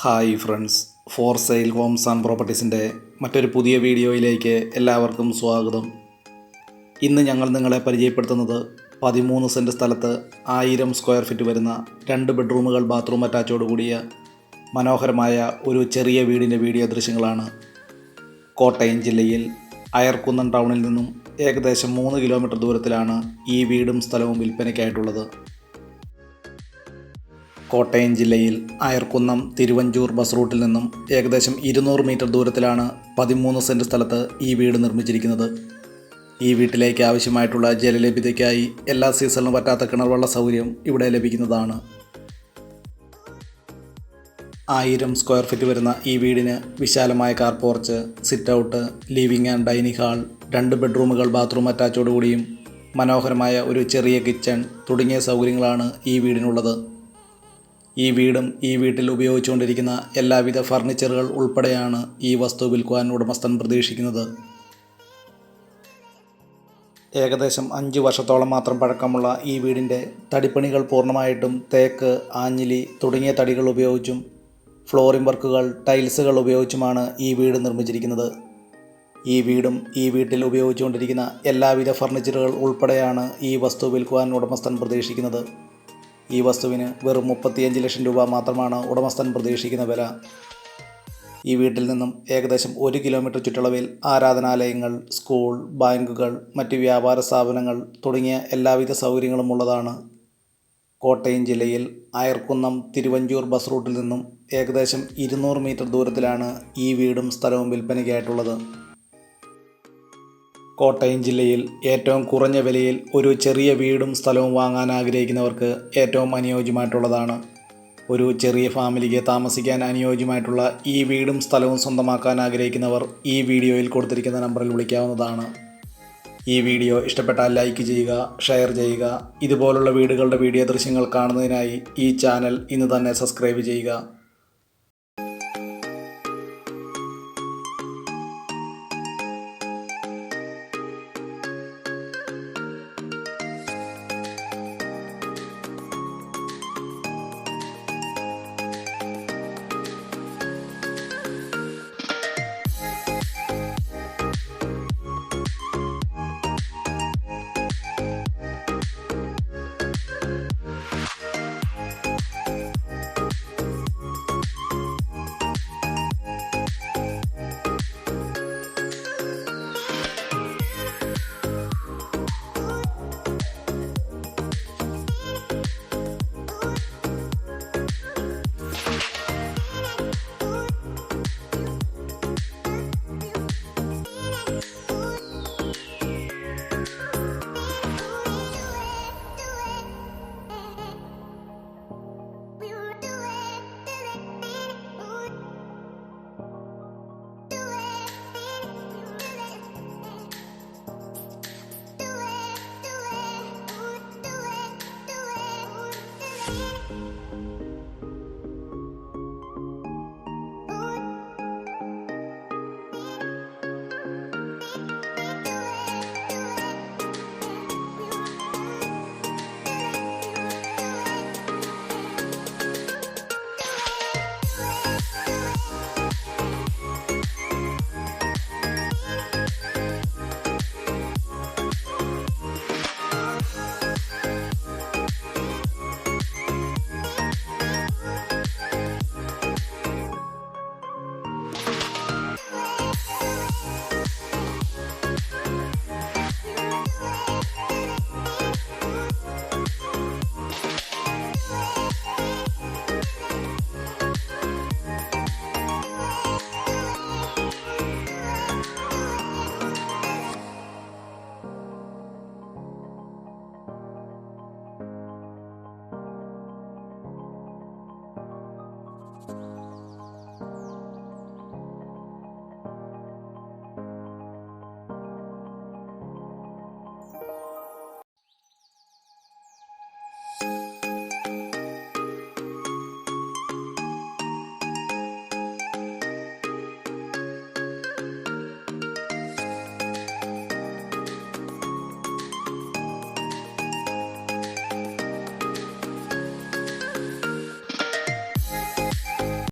Hi friends, for sale homes and പ്രോപ്പർട്ടീസിൻ്റെ മറ്റൊരു പുതിയ വീഡിയോയിലേക്ക് എല്ലാവർക്കും സ്വാഗതം. ഇന്ന് ഞങ്ങൾ നിങ്ങളെ പരിചയപ്പെടുത്തുന്നത് 13 സെൻറ്റ് സ്ഥലത്ത് 1000 സ്ക്വയർ ഫീറ്റ് വരുന്ന 2 ബെഡ്റൂമുകൾ ബാത്റൂം അറ്റാച്ചോട് കൂടിയ മനോഹരമായ ഒരു ചെറിയ വീടിൻ്റെ വീഡിയോ ദൃശ്യങ്ങളാണ്. കോട്ടയം ജില്ലയിൽ അയർക്കുന്നം ടൗണിൽ നിന്നും ഏകദേശം 3 കിലോമീറ്റർ ദൂരത്തിലാണ് ഈ വീടും സ്ഥലവും വിൽപ്പനയ്ക്കായിട്ടുള്ളത്. കോട്ടയം ജില്ലയിൽ അയർക്കുന്നം തിരുവഞ്ചൂർ ബസ് റൂട്ടിൽ നിന്നും ഏകദേശം 200 മീറ്റർ ദൂരത്തിലാണ് 13 സെൻറ്റ് സ്ഥലത്ത് ഈ വീട് നിർമ്മിച്ചിരിക്കുന്നത്. ഈ വീട്ടിലേക്ക് ആവശ്യമായിട്ടുള്ള ജലലഭ്യതയ്ക്കായി എല്ലാ സീസണിലും പറ്റാത്ത കിണർവെള്ള സൗകര്യം ഇവിടെ ലഭിക്കുന്നതാണ്. 1000 സ്ക്വയർ ഫീറ്റ് വരുന്ന ഈ വീടിന് വിശാലമായ car porch, sit out, living and dining hall, 2 ബെഡ്റൂമുകൾ ബാത്റൂം അറ്റാച്ചോടുകൂടിയും മനോഹരമായ ഒരു ചെറിയ കിച്ചൺ തുടങ്ങിയ സൗകര്യങ്ങളാണ് ഈ വീടിനുള്ളത്. ഈ വീടും ഈ വീട്ടിൽ ഉപയോഗിച്ചുകൊണ്ടിരിക്കുന്ന എല്ലാവിധ ഫർണിച്ചറുകൾ ഉൾപ്പെടെയാണ് ഈ വസ്തു വിൽക്കുവാൻ ഉടമസ്ഥൻ പ്രതീക്ഷിക്കുന്നത്. ഏകദേശം 5 വർഷത്തോളം മാത്രം പഴക്കമുള്ള ഈ വീടിൻ്റെ തടിപ്പണികൾ പൂർണ്ണമായിട്ടും തേക്ക്, ആഞ്ഞിലി തുടങ്ങിയ തടികൾ ഉപയോഗിച്ചും ഫ്ലോറിംഗ് വർക്കുകൾ, ടൈൽസുകൾ ഉപയോഗിച്ചുമാണ് ഈ വീട് നിർമ്മിച്ചിരിക്കുന്നത്. ഈ വീടും ഈ വീട്ടിൽ ഉപയോഗിച്ചുകൊണ്ടിരിക്കുന്ന എല്ലാവിധ ഫർണിച്ചറുകൾ ഉൾപ്പെടെയാണ് ഈ വസ്തു വിൽക്കുവാൻ ഉടമസ്ഥൻ പ്രതീക്ഷിക്കുന്നത്. ഈ വസ്തുവിന് വെറും 35 ലക്ഷം രൂപ മാത്രമാണ് ഉടമസ്ഥൻ പ്രതീക്ഷിക്കുന്ന വില. ഈ വീട്ടിൽ നിന്നും ഏകദേശം 1 കിലോമീറ്റർ ചുറ്റളവിൽ ആരാധനാലയങ്ങൾ, സ്കൂൾ, ബാങ്കുകൾ, മറ്റ് വ്യാപാര സ്ഥാപനങ്ങൾ തുടങ്ങിയ എല്ലാവിധ സൗകര്യങ്ങളും ഉള്ളതാണ്. കോട്ടയം ജില്ലയിൽ അയർക്കുന്നം തിരുവഞ്ചൂർ ബസ് റൂട്ടിൽ നിന്നും ഏകദേശം 200 മീറ്റർ ദൂരത്തിലാണ് ഈ വീടും സ്ഥലവും വിൽപ്പനയ്ക്കായിട്ടുള്ളത്. കോട്ടയം ജില്ലയിൽ ഏറ്റവും കുറഞ്ഞ വിലയിൽ ഒരു ചെറിയ വീടും സ്ഥലവും വാങ്ങാൻ ആഗ്രഹിക്കുന്നവർക്ക് ഏറ്റവും അനുയോജ്യമായിട്ടുള്ളതാണ്. ഒരു ചെറിയ ഫാമിലിക്ക് താമസിക്കാൻ അനുയോജ്യമായിട്ടുള്ള ഈ വീടും സ്ഥലവും സ്വന്തമാക്കാൻ ആഗ്രഹിക്കുന്നവർ ഈ വീഡിയോയിൽ കൊടുത്തിരിക്കുന്ന നമ്പറിൽ വിളിക്കാവുന്നതാണ്. ഈ വീഡിയോ ഇഷ്ടപ്പെട്ടാൽ ലൈക്ക് ചെയ്യുക, ഷെയർ ചെയ്യുക. ഇതുപോലുള്ള വീടുകളുടെ വീഡിയോ ദൃശ്യങ്ങൾ കാണുന്നതിനായി ഈ ചാനൽ ഇന്ന് തന്നെ സബ്സ്ക്രൈബ് ചെയ്യുക.